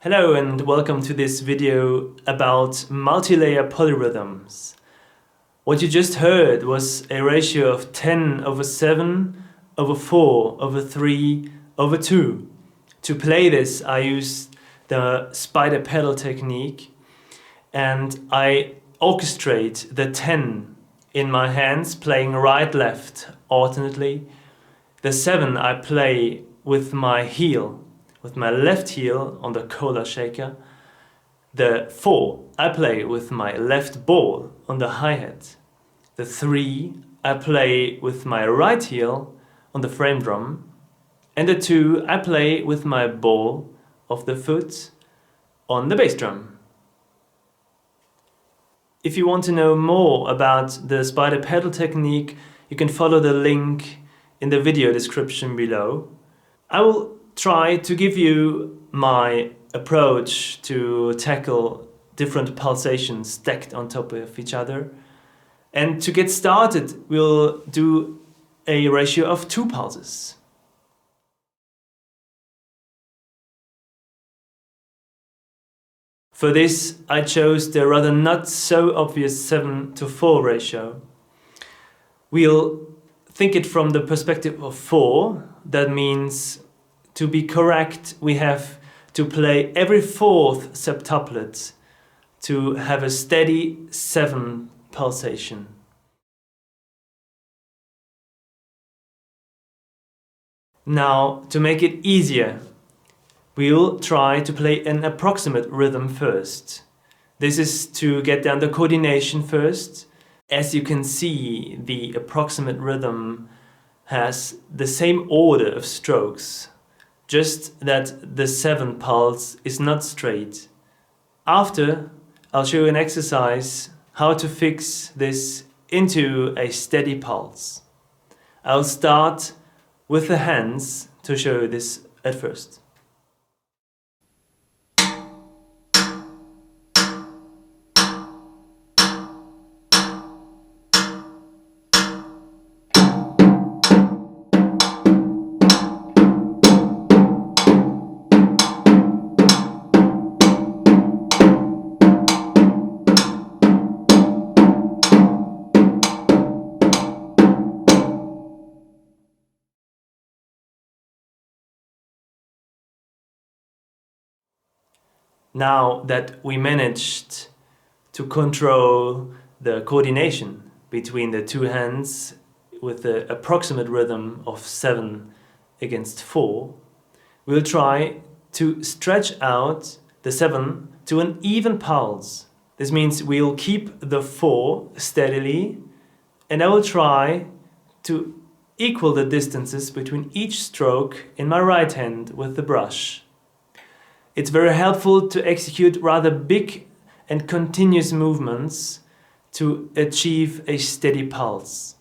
Hello and welcome to this video about multi-layer polyrhythms. What you just heard was a ratio of 10/7/4/3/2. To play this I used the spider pedal technique and I orchestrate the 10 in my hands, playing right-left alternately. The 7 I play with my heel, with my left heel on the cola shaker. The 4 I play with my left ball on the hi-hat. The 3 I play with my right heel on the frame drum. And the 2 I play with my ball of the foot on the bass drum. If you want to know more about the spider pedal technique, you can follow the link in the video description below. I will try to give you my approach to tackle different pulsations stacked on top of each other. And to get started, we'll do a ratio of 2 pulses. For this, I chose the rather not so obvious 7/4 ratio. We'll think it from the perspective of 4. That means, to be correct, we have to play every 4th septuplet to have a steady 7 pulsation. Now, to make it easier, we'll try to play an approximate rhythm first. This is to get down the coordination first. As you can see, the approximate rhythm has the same order of strokes, just that the 7 pulse is not straight. After, I'll show you an exercise how to fix this into a steady pulse. I'll start with the hands to show you this at first. Now that we managed to control the coordination between the two hands with the approximate rhythm of 7/4, we'll try to stretch out the 7 to an even pulse. This means we'll keep the 4 steadily, and I will try to equal the distances between each stroke in my right hand with the brush. It's very helpful to execute rather big and continuous movements to achieve a steady pulse.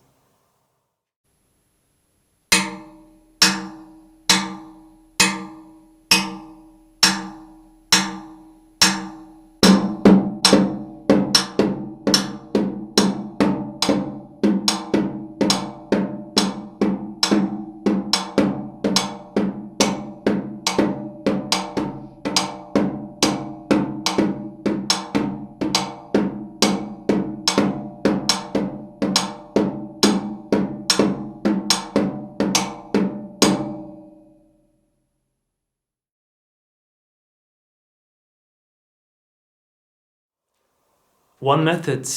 One method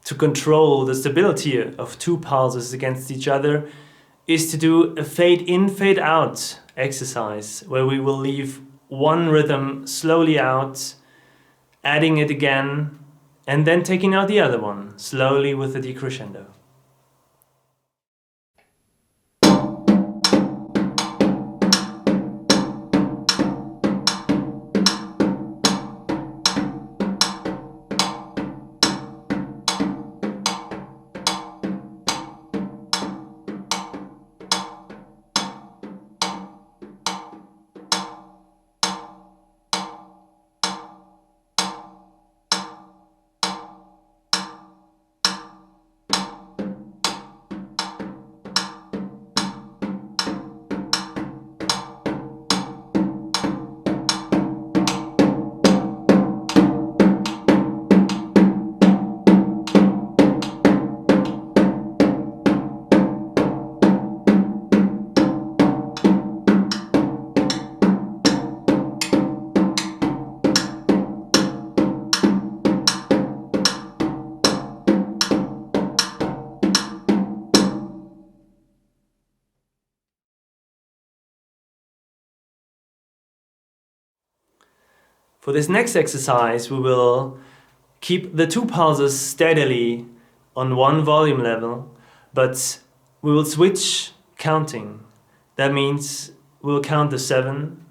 to control the stability of 2 pulses against each other is to do a fade-in, fade-out exercise, where we will leave one rhythm slowly out, adding it again, and then taking out the other one slowly with a decrescendo. For this next exercise, we will keep the 2 pulses steadily on one volume level, but we will switch counting. That means we'll count the 7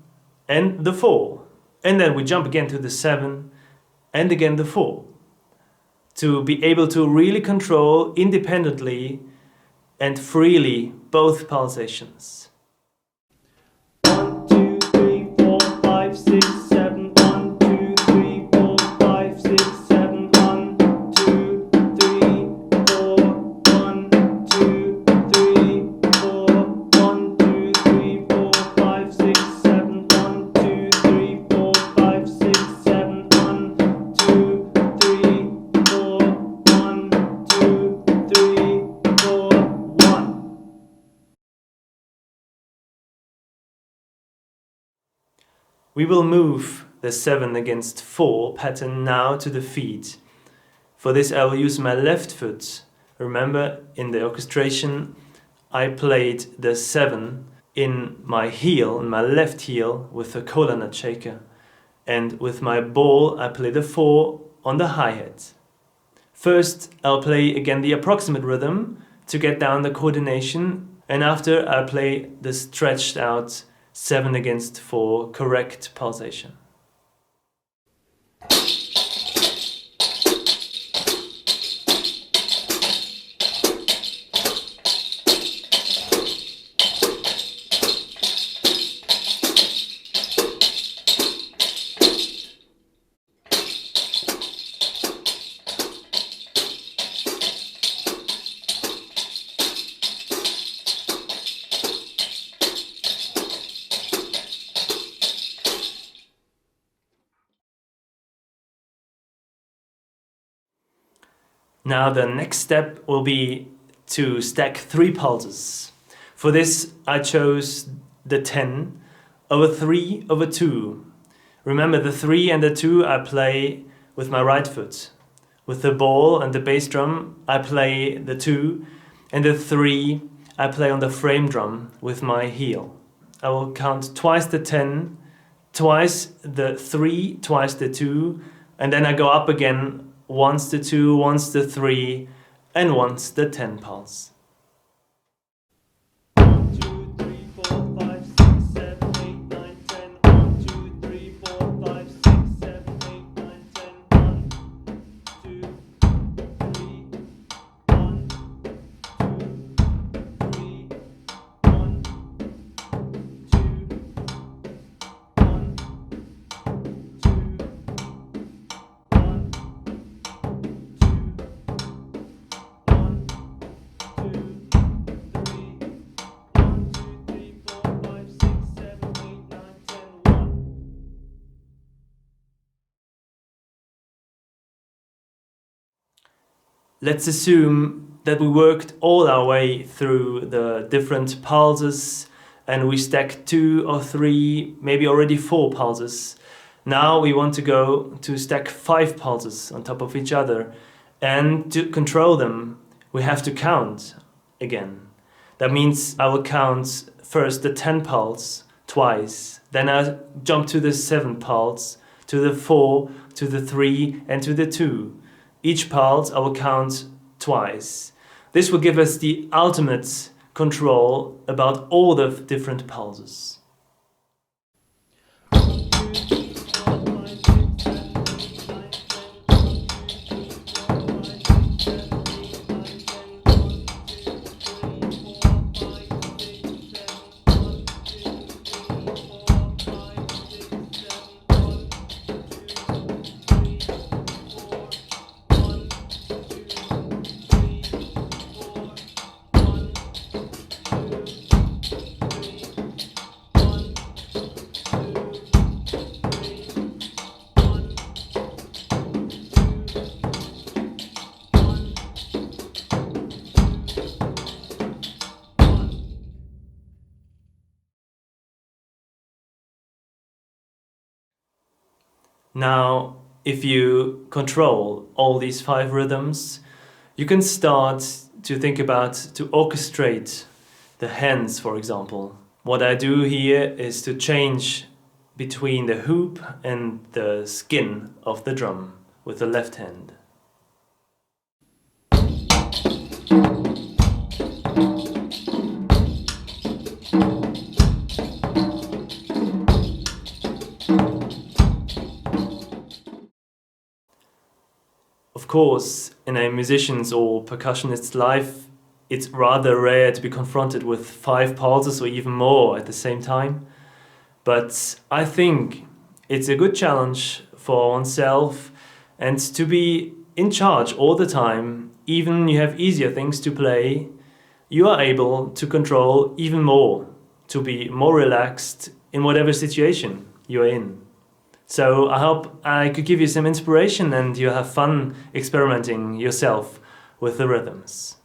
and the 4, and then we jump again to the 7 and again the 4, to be able to really control independently and freely both pulsations. 1, 2, 3, 4, 5, 6, 7. 1, 2, 3, 4, 5, 6, 7. 1, 2, 3, 4. 1, 2, 3, 4. 1, 2, 3, 4, 5, 6, 7. 1, 2, 3, 4, 5, 6, 7. 1, 2, 3, 4. 1, 2, 3, 4. 1. We will move the 7 against 4 pattern now to the feet. For this I will use my left foot. Remember, in the orchestration I played the 7 in my heel, in my left heel, with the cola nut shaker. And with my ball I play the 4 on the hi-hat. First I'll play again the approximate rhythm to get down the coordination, and after I play the stretched out 7 against 4 correct pulsation. Now the next step will be to stack 3 pulses. For this I chose the 10 over 3 over 2. Remember, the 3 and the 2 I play with my right foot. With the ball and the bass drum I play the 2, and the 3 I play on the frame drum with my heel. I will count twice the 10, twice the 3, twice the 2, and then I go up again once the 2, once the 3, and once the 10 pulse. 1, 2, 3, 4, 5, 6, 7, 8, 9, 10. 1, 2, 3, 4, 5, 6, 7, 8, 9, 10. 1, 2, 3, 1, 2, 3, 1, 2, 1, Let's assume that we worked all our way through the different pulses and we stacked 2 or 3, maybe already 4 pulses. Now we want to go to stack 5 pulses on top of each other, and to control them we have to count again. That means I will count first the 10 pulse twice, then I jump to the 7 pulse, to the 4, to the 3 and to the 2. Each pulse I will count twice. This will give us the ultimate control about all the different pulses. Now, if you control all these 5 rhythms, you can start to think about to orchestrate the hands, for example. What I do here is to change between the hoop and the skin of the drum with the left hand. Of course, in a musician's or percussionist's life, it's rather rare to be confronted with 5 pulses or even more at the same time. But I think it's a good challenge for oneself, and to be in charge all the time, even you have easier things to play, you are able to control even more, to be more relaxed in whatever situation you're in. So I hope I could give you some inspiration and you have fun experimenting yourself with the rhythms.